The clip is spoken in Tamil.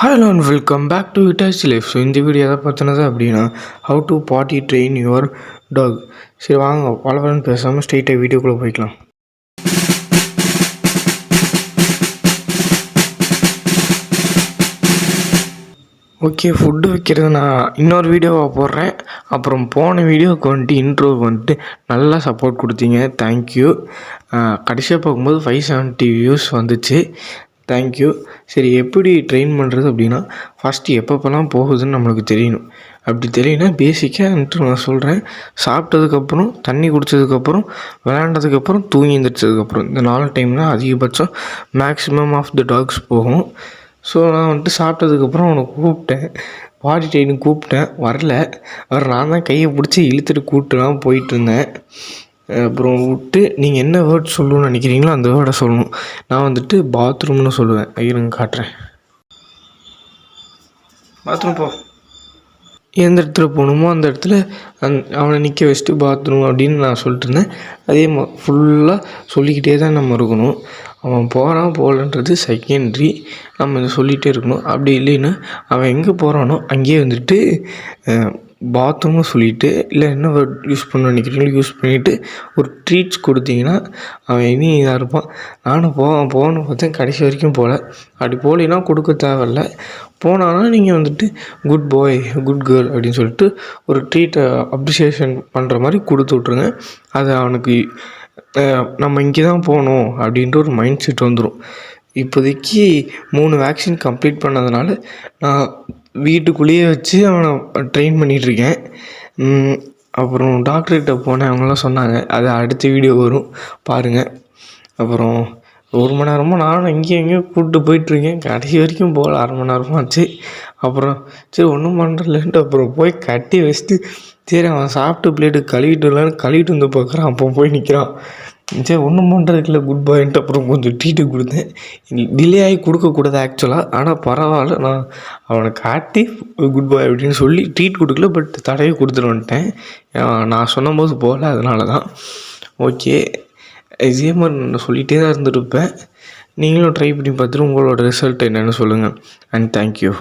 Hello and welcome back to Itachi life. So இந்த வீடியோ எதை பார்த்தினது அப்படின்னா how to potty train your dog. சரி வாங்க பலவரன்னு பேசாமல் ஸ்ட்ரெயிட்டாக வீடியோக்குள்ளே போய்க்கலாம். ஓகே, ஃபுட்டு வைக்கிறது நான் இன்னொரு வீடியோவாக போடுறேன். அப்புறம் போன வீடியோவுக்கு வந்துட்டு இன்ட்ரோவுக்கு வந்துட்டு நல்லா சப்போர்ட் கொடுத்தீங்க, தேங்க்யூ. கடைசியாக பார்க்கும்போது 570 வியூஸ் வந்துச்சு, தேங்க்யூ. சரி, எப்படி ட்ரெயின் பண்ணுறது அப்படின்னா ஃபஸ்ட்டு எப்பப்போலாம் போகுதுன்னு நம்மளுக்கு தெரியணும். அப்படி தெரியலனா பேசிக்காக நான் சொல்கிறேன். சாப்பிட்டதுக்கப்புறம், தண்ணி குடித்ததுக்கப்புறம், விளையாண்டதுக்கப்புறம், தூங்கி எழுந்திரிச்சதுக்கப்புறம் இந்த 4 டைம் தான் அதிகபட்சம் மேக்ஸிமம் ஆஃப் த டாக்ஸ் போகும். ஸோ நான் வந்துட்டு சாப்பிட்டதுக்கப்புறம் அவனை கூப்பிட்டேன், பாட்டி ட்ரெயினுக்கு கூப்பிட்டேன், வரல. நான் தான் கையை பிடிச்சி இழுத்துட்டு கூப்பிட்டுலாம் போயிட்டுருந்தேன். அப்புறம் விட்டு நீங்கள் என்ன வேர்ட் சொல்லணும்னு நினைக்கிறீங்களோ அந்த வேர்டை சொல்லணும். நான் வந்துட்டு பாத்ரூம்னு சொல்லுவேன். இருங்க காட்டுறேன். பாத்ரூம் போ. எந்த இடத்துல போகணுமோ அந்த இடத்துல அவனை நிற்க வச்சுட்டு பாத்ரூம் அப்படின்னு நான் சொல்லிட்டு இருந்தேன். அதே ஃபுல்லாக சொல்லிக்கிட்டே தான் நம்ம இருக்கணும். அவன் போகிறான் போகலன்றது செகண்ட்ரி, நம்ம இதை சொல்லிகிட்டே இருக்கணும். அப்படி இல்லைன்னா அவன் எங்கே போகிறானோ அங்கேயே வந்துட்டு பாத்ரூம்னு சொல்லிவிட்டு, இல்லை என்ன வேர்ட் யூஸ் பண்ண நினைக்கிறீங்களோ யூஸ் பண்ணிவிட்டு ஒரு ட்ரீட்ஸ் கொடுத்தீங்கன்னா அவன் இனி இதாக இருப்பான். நானும் போகணுன்னு பார்த்தேன், கடைசி வரைக்கும் போகல. அப்படி போகலைன்னா கொடுக்க தேவையில்ல. போனான்னா நீங்கள் வந்துட்டு குட் பாய், குட் கேர்ள் அப்படின்னு சொல்லிட்டு ஒரு ட்ரீட்டை அப்ரிசியேஷன் பண்ணுற மாதிரி கொடுத்து விட்ருங்க. அது அவனுக்கு நம்ம இங்கே தான் போகணும் அப்படின்ற ஒரு மைண்ட் செட் வந்துடும். இப்போதைக்கு 3 வேக்சின் கம்ப்ளீட் பண்ணதுனால நான் வீட்டுக்குள்ளேயே வச்சு அவனை ட்ரெயின் பண்ணிகிட்ருக்கேன். அப்புறம் டாக்டர்கிட்ட போனேன், அவங்களாம் சொன்னாங்க, அது அடுத்த வீடியோ வரும் பாருங்கள். அப்புறம் 1 மணி நேரமாக நானும் எங்கேயோ கூப்பிட்டு போயிட்டுருக்கேன், கடைசி வரைக்கும் போகல. 1/2 மணி நேரமாக ஆச்சு. அப்புறம் சரி ஒன்றும் பண்ணுறலன்ட்டு அப்புறம் போய் கட்டி வச்சுட்டு, சரி அவன் சாப்பிட்டு பிளேட்டு கழுவிட்டு வந்து பார்க்குறான். அப்போ போய் நிற்கிறான். சரி ஒன்றும் பண்ணுறதுக்குள்ள குட் பாய்ன்ட்டு அப்புறம் கொஞ்சம் ட்ரீட்டு கொடுத்தேன். டிலே ஆகி கொடுக்கக்கூடாது ஆக்சுவலாக, ஆனால் பரவாயில்ல. நான் அவனை காட்டி குட் பாய் அப்படின்னு சொல்லி ட்ரீட் கொடுக்கல, பட் தடவை கொடுத்துட்டு வந்துட்டேன். நான் சொன்னபோது போகல, அதனால தான். ஓகே, இதே மாதிரி நான் சொல்லிகிட்டே தான் இருந்துருப்பேன். நீங்களும் ட்ரை பண்ணி பார்த்துட்டு உங்களோட ரிசல்ட் என்னென்னு சொல்லுங்கள். And thank you.